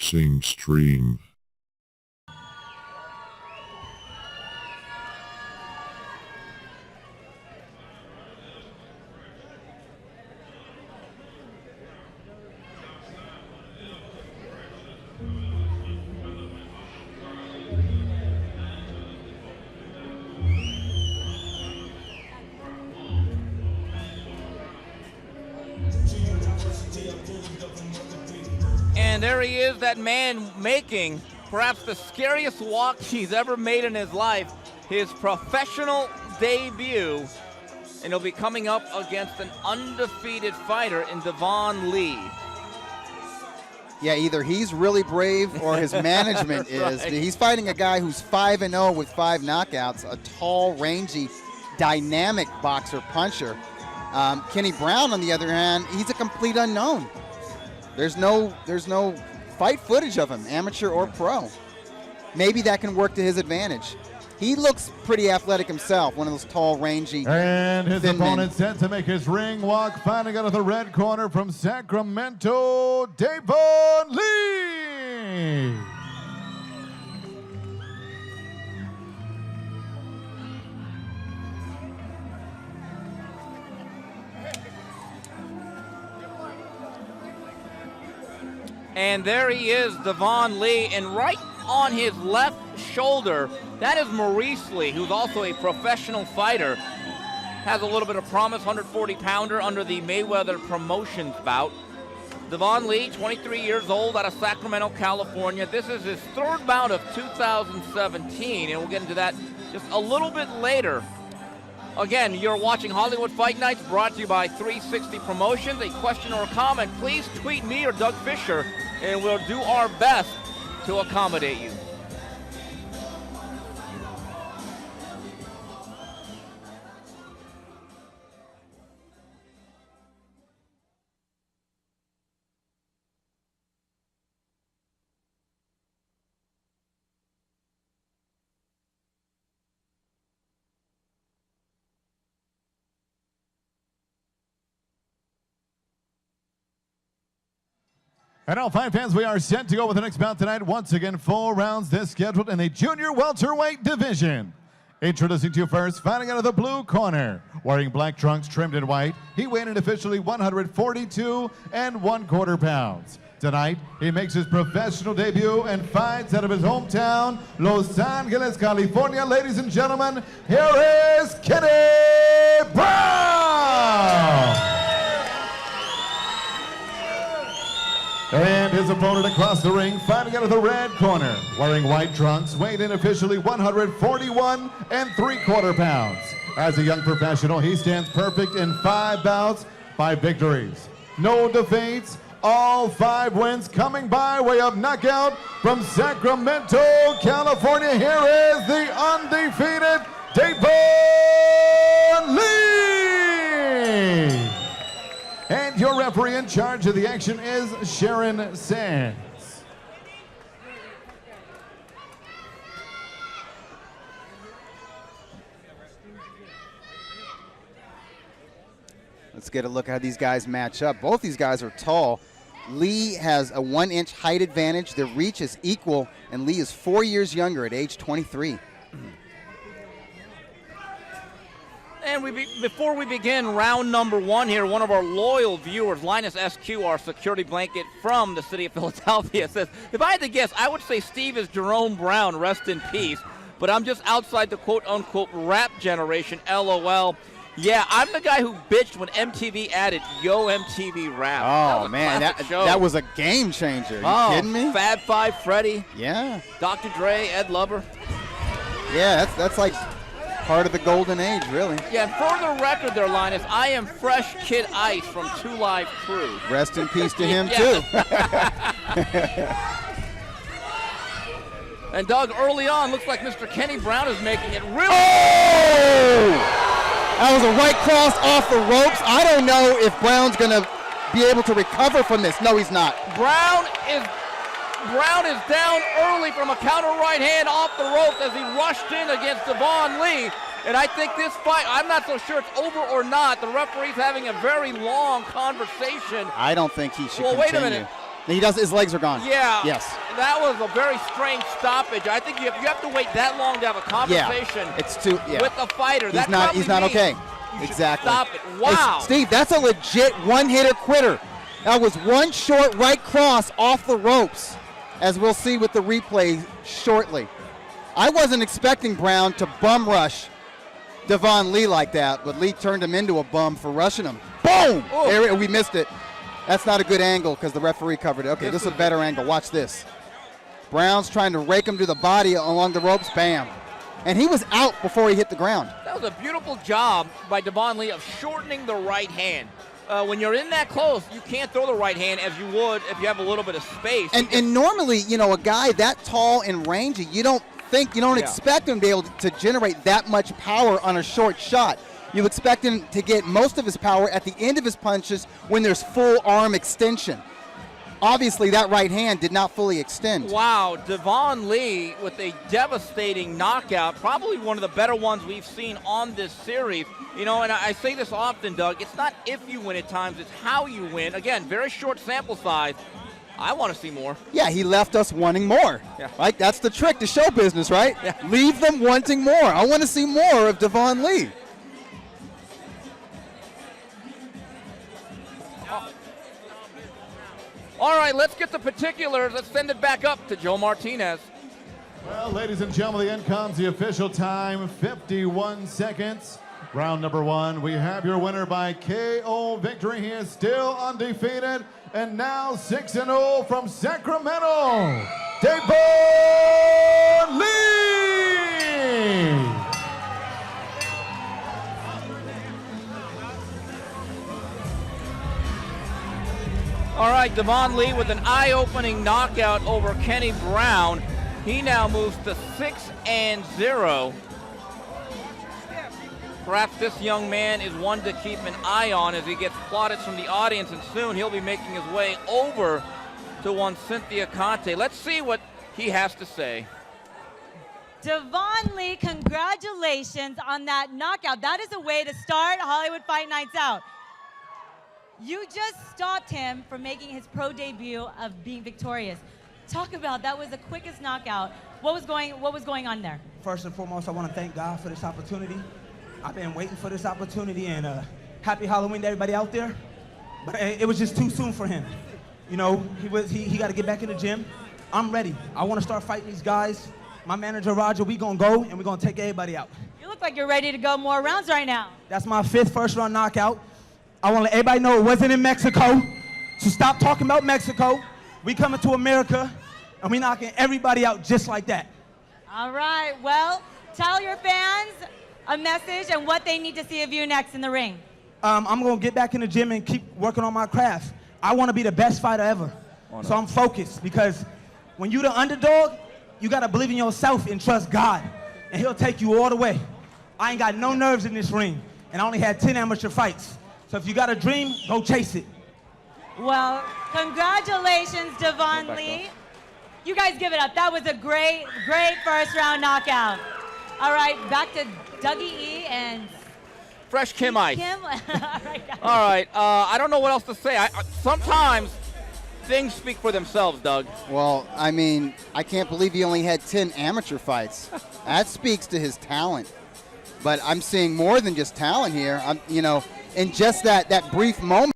boxing stream. And there he is, that man making perhaps the scariest walk he's ever made in his life, his professional debut. And he'll be coming up against an undefeated fighter in Devon Lee. Yeah, either he's really brave or his management is. Right. He's fighting a guy who's 5-0 with 5 knockouts, a tall, rangy, dynamic boxer, puncher. Kenny Brown, on the other hand, he's a complete unknown. There's no fight footage of him, amateur or pro. Maybe that can work to his advantage. He looks pretty athletic himself, one of those tall, rangy, and his thin opponent men. set to make his ring walk, fighting out of the red corner from Sacramento, Devon Lee. And there he is, Devon Lee, and right on his left shoulder, that is Maurice Lee, who's also a professional fighter. Has a little bit of promise, 140-pounder under the Mayweather Promotions bout. Devon Lee, 23 years old, out of Sacramento, California. This is his third bout of 2017, and we'll get into that just a little bit later. Again, you're watching Hollywood Fight Nights, brought to you by 360 Promotions. A question or a comment, please tweet me or Doug Fisher, and we'll do our best to accommodate you. And all fight fans, we are set to go with the next bout tonight. Once again, 4 rounds this scheduled in the junior welterweight division. Introducing to you first, fighting out of the blue corner, wearing black trunks trimmed in white. He weighed in officially 142 1/4 pounds. Tonight, he makes his professional debut and fights out of his hometown, Los Angeles, California. Ladies and gentlemen, here is Kenny Brown! And his opponent across the ring, fighting out of the red corner, wearing white trunks, weighed in officially 141 3/4 pounds. As a young professional, he stands perfect in 5 bouts, 5 victories. No defeats, all 5 wins coming by way of knockout from Sacramento, California. Here is the undefeated Devon Lee! And your referee in charge of the action is Sharon Sands. Let's get a look at how these guys match up. Both these guys are tall. Lee has a 1-inch height advantage. Their reach is equal, and Lee is 4 years younger at age 23. And before we begin round number 1 here, one of our loyal viewers, Linus SQ, our security blanket from the city of Philadelphia, says, if I had to guess, I would say Steve is Jerome Brown, rest in peace, but I'm just outside the quote-unquote rap generation, LOL. Yeah, I'm the guy who bitched when MTV added Yo MTV Rap. Oh, man, that was a game changer. Are you kidding me? Fab Five Freddy. Yeah. Dr. Dre, Ed Lover. Yeah, that's like part of the golden age, really. Yeah, for the record there, Linus, I am Fresh Kid Ice from 2 Live Crew. Rest in peace to him, too. And Doug, early on, looks like Mr. Kenny Brown is making it really... Oh! That was a right cross off the ropes. I don't know if Brown's going to be able to recover from this. No, he's not. Brown is down early from a counter right hand off the ropes as he rushed in against Devon Lee. And I think this fight, I'm not so sure it's over or not. The referee's having a very long conversation. I don't think he should Well, continue. wait a minute. He does. His legs are gone. Yeah. Yes. That was a very strange stoppage. I think you have to wait that long to have a conversation It's too. Yeah. with the fighter. He's not okay. You Exactly. Stop it. Wow. Hey, Steve, that's a legit one-hitter quitter. That was one short right cross off the ropes, as we'll see with the replay shortly. I wasn't expecting Brown to bum rush Devon Lee like that, but Lee turned him into a bum for rushing him. Boom! There, we missed it. That's not a good angle because the referee covered it. Okay, this is a better angle. Watch this. Brown's trying to rake him to the body along the ropes. Bam. And he was out before he hit the ground. That was a beautiful job by Devon Lee of shortening the right hand. When you're in that close, you can't throw the right hand as you would if you have a little bit of space. And normally, you know, a guy that tall and rangy, you don't expect him to be able to generate that much power on a short shot. You expect him to get most of his power at the end of his punches when there's full arm extension. Obviously, that right hand did not fully extend. Wow, Devon Lee with a devastating knockout, probably one of the better ones we've seen on this series. You know, and I say this often, Doug, it's not if you win at times, it's how you win. Again, very short sample size. I want to see more. Yeah, he left us wanting more. Yeah. Right? That's the trick to show business, right? Yeah. Leave them wanting more. I want to see more of Devon Lee. All right, let's get the particulars. Let's send it back up to Joe Martinez. Well, ladies and gentlemen, the end comes the official time, 51 seconds. Round number one, we have your winner by KO victory. He is still undefeated, and now 6-0 from Sacramento, Devon Lee. All right, Devon Lee with an eye-opening knockout over Kenny Brown. He now moves to 6-0. Perhaps this young man is one to keep an eye on as he gets plaudits from the audience, and soon he'll be making his way over to one Cynthia Conte. Let's see what he has to say. Devon Lee, congratulations on that knockout. That is a way to start Hollywood Fight Nights out. You just stopped him from making his pro debut of being victorious. Talk about that was the quickest knockout. What was going on there? First and foremost, I want to thank God for this opportunity. I've been waiting for this opportunity, and happy Halloween to everybody out there. But it was just too soon for him. You know, he got to get back in the gym. I'm ready. I want to start fighting these guys. My manager, Roger, we going to go, and we're going to take everybody out. You look like you're ready to go more rounds right now. That's my 5th first-round knockout. I want to let everybody know it wasn't in Mexico. So stop talking about Mexico. We coming to America, and we knocking everybody out just like that. All right. Well, tell your fans a message and what they need to see of you next in the ring. I'm going to get back in the gym and keep working on my craft. I want to be the best fighter ever. So I'm focused, because when you're the underdog, you got to believe in yourself and trust God, and he'll take you all the way. I ain't got no nerves in this ring, and I only had 10 amateur fights. So if you got a dream, go chase it. Well, congratulations, Devon Lee. You guys give it up. That was a great, great first-round knockout. All right, back to Dougie E. and Fresh Kim Ice. Kim. All right, guys. All right, I don't know what else to say. Sometimes things speak for themselves, Doug. Well, I mean, I can't believe he only had 10 amateur fights. That speaks to his talent. But I'm seeing more than just talent here. You know, in just that brief moment.